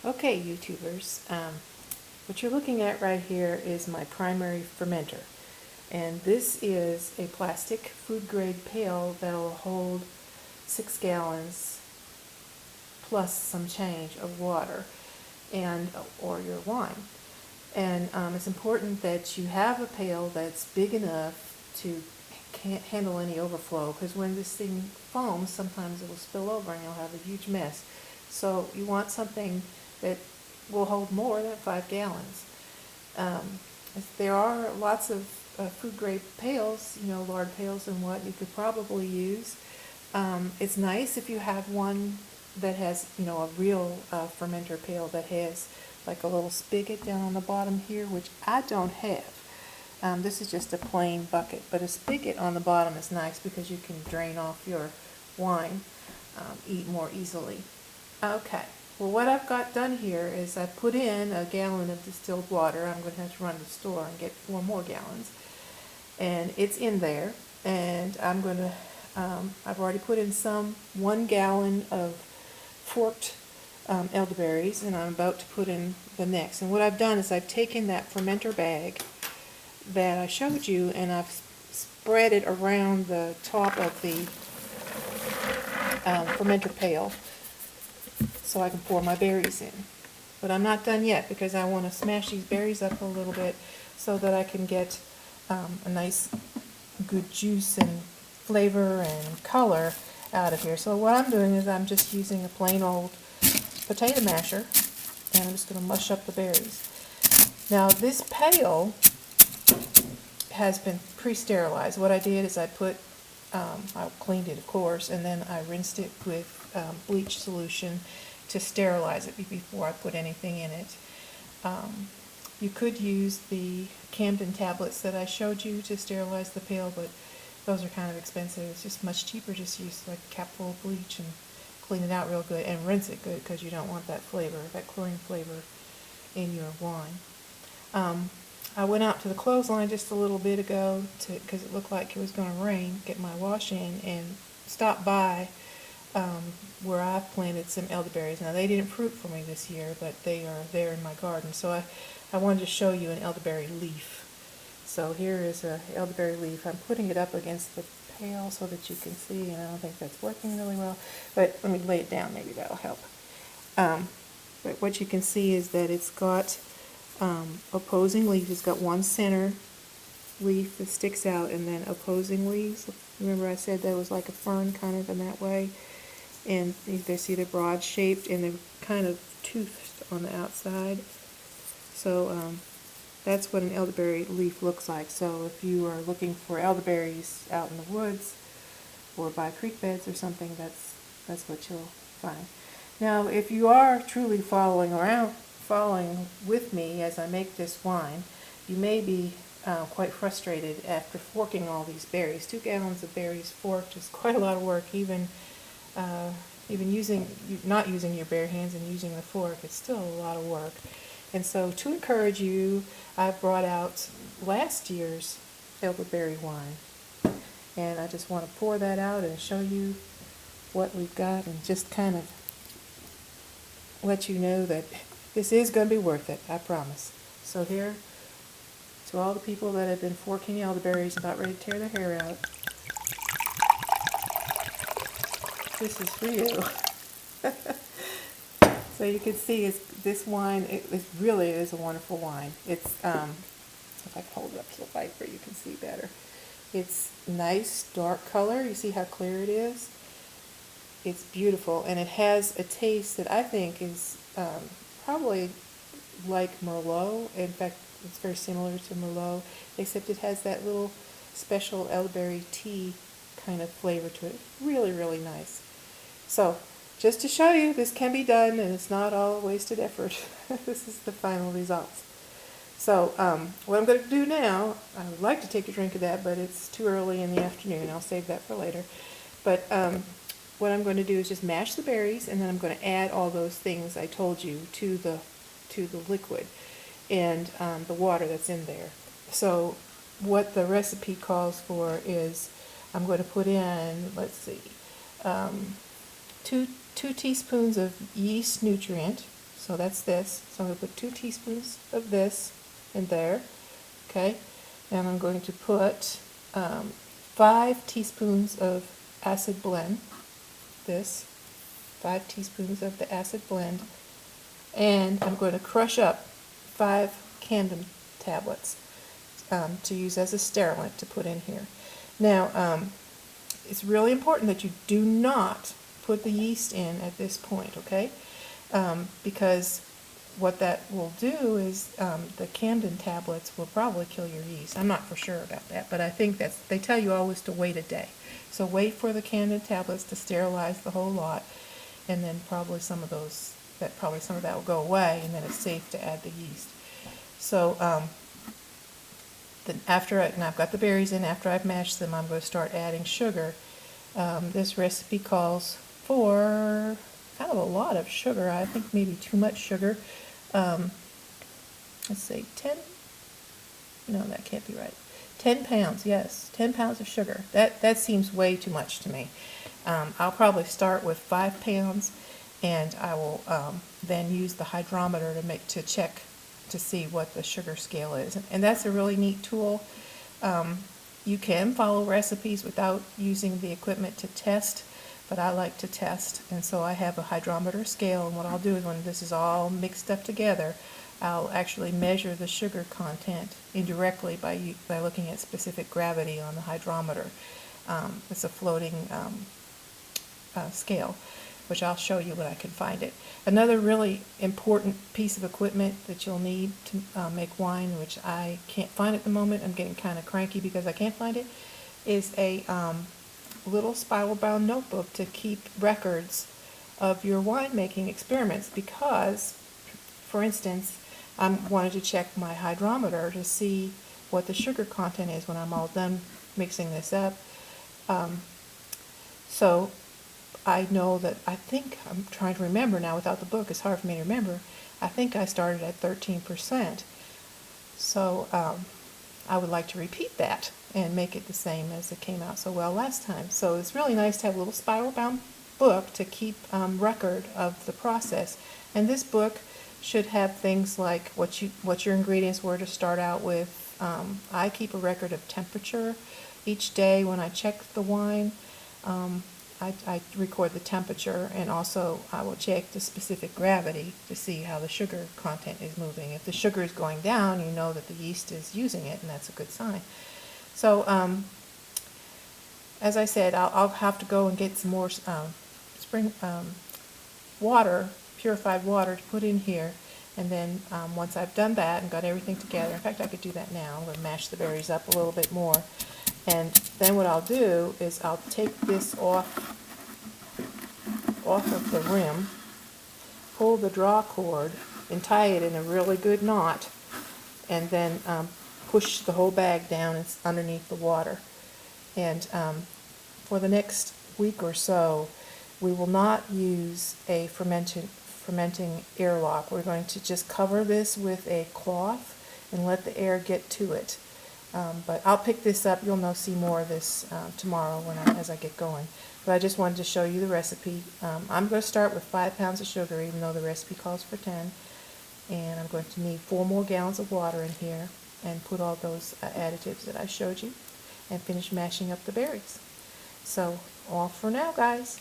Okay, YouTubers, what you're looking at right here is my primary fermenter. And this is a plastic food grade pail that will hold 6 gallons plus some change of water or your wine. And it's important that you have a pail that's big enough to can't handle any overflow, because when this thing foams, sometimes it will spill over and you'll have a huge mess. So you want something that will hold more than 5 gallons. There are lots of food grade pails, lard pails and what you could probably use. It's nice if you have one that has, a real fermenter pail that has like a little spigot down on the bottom here, which I don't have. This is just a plain bucket, but a spigot on the bottom is nice because you can drain off your wine more easily. Okay, well, what I've got done here is I put in a gallon of distilled water. I'm going to have to run to the store and get 4 more gallons. And it's in there, and I'm going to, I've already put in 1 gallon of forked elderberries, and I'm about to put in the next. And what I've done is I've taken that fermenter bag that I showed you, and I've spread it around the top of the fermenter pail so I can pour my berries in. But I'm not done yet, because I want to smash these berries up a little bit so that I can get a nice good juice and flavor and color out of here. So what I'm doing is I'm just using a plain old potato masher, and I'm just going to mush up the berries. Now this pail has been pre-sterilized. What I did is I cleaned it, of course, and then I rinsed it with bleach solution to sterilize it before I put anything in it. You could use the Campden tablets that I showed you to sterilize the pail, but those are kind of expensive. It's just much cheaper just to use like a cap full of bleach and clean it out real good and rinse it good, because you don't want that flavor, that chlorine flavor in your wine. I went out to the clothesline just a little bit ago because it looked like it was going to rain, get my wash in, and stopped by where I've planted some elderberries. Now, they didn't fruit for me this year, but they are there in my garden. So I wanted to show you an elderberry leaf. So here is an elderberry leaf. I'm putting it up against the pail so that you can see, and I don't think that's working really well. But let me lay it down, maybe that'll help. But what you can see is that it's got opposing leaves. It's got one center leaf that sticks out, and then opposing leaves. Remember I said that was like a fern kind of in that way, and they're broad shaped and they're kind of toothed on the outside. So that's what an elderberry leaf looks like. So if you are looking for elderberries out in the woods or by creek beds or something, that's what you'll find. Now, if you are truly following with me as I make this wine, you may be quite frustrated after forking all these berries. 2 gallons of berries forked is quite a lot of work. Even not using your bare hands and using the fork, it's still a lot of work. And so, to encourage you, I brought out last year's elderberry wine, and I just want to pour that out and show you what we've got, and just kind of let you know that this is going to be worth it, I promise. So here, to all the people that have been forking elderberries about ready to tear their hair out, this is for you. So you can see this wine, it really is a wonderful wine. It's, if I hold it up to the light where you can see better. It's nice, dark color. You see how clear it is? It's beautiful, and it has a taste that I think is probably like Merlot. In fact, it's very similar to Merlot, except it has that little special elderberry tea kind of flavor to it. Really, really nice. So, just to show you, this can be done, and it's not all a wasted effort. This is the final results. So, what I'm going to do now, I would like to take a drink of that, but it's too early in the afternoon. I'll save that for later. But what I'm going to do is just mash the berries, and then I'm going to add all those things I told you to the liquid and the water that's in there. So what the recipe calls for is I'm going to put in, let's see, 2 teaspoons of yeast nutrient. So that's this. So I'm going to put 2 teaspoons of this in there. Okay. And I'm going to put 5 teaspoons of acid blend. This. 5 teaspoons of the acid blend. And I'm going to crush up 5 campden tablets to use as a sterilant to put in here. Now, it's really important that you do not put the yeast in at this point, okay? Because what that will do is the campden tablets will probably kill your yeast. I'm not for sure about that, but I think they tell you always to wait a day. So wait for the campden tablets to sterilize the whole lot, and then probably some of that will go away, and then it's safe to add the yeast. So then and I've got the berries in, after I've mashed them, I'm going to start adding sugar. This recipe calls for kind of a lot of sugar. I think maybe too much sugar. Let's say 10, no, that can't be right. 10 pounds, yes, 10 pounds of sugar. That seems way too much to me. I'll probably start with 5 pounds, and I will then use the hydrometer to check to see what the sugar scale is. And that's a really neat tool. You can follow recipes without using the equipment to test, but I like to test, and so I have a hydrometer scale, and what I'll do is when this is all mixed up together, I'll actually measure the sugar content indirectly by looking at specific gravity on the hydrometer. It's a floating scale, which I'll show you when I can find it. Another really important piece of equipment that you'll need to make wine, which I can't find at the moment, I'm getting kind of cranky because I can't find it, is a little spiral-bound notebook to keep records of your winemaking experiments, because, for instance, I wanted to check my hydrometer to see what the sugar content is when I'm all done mixing this up. So I know that, I'm trying to remember now without the book, it's hard for me to remember, I think I started at 13%. So I would like to repeat that and make it the same as it came out so well last time. So it's really nice to have a little spiral-bound book to keep record of the process. And this book should have things like what your ingredients were to start out with. I keep a record of temperature each day when I check the wine. I record the temperature, and also I will check the specific gravity to see how the sugar content is moving. If the sugar is going down, you know that the yeast is using it, and that's a good sign. So, as I said, I'll have to go and get some more spring water, purified water, to put in here. And then once I've done that and got everything together, in fact, I could do that now. I'm going to mash the berries up a little bit more. And then what I'll do is I'll take this off of the rim, pull the draw cord, and tie it in a really good knot, and then push the whole bag down underneath the water. And for the next week or so, we will not use a fermenting airlock. We're going to just cover this with a cloth and let the air get to it. But I'll pick this up. You'll see more of this tomorrow as I get going. But I just wanted to show you the recipe. I'm going to start with 5 pounds of sugar, even though the recipe calls for 10. And I'm going to need 4 more gallons of water in here, and put all those additives that I showed you, and finish mashing up the berries. So, all for now, guys.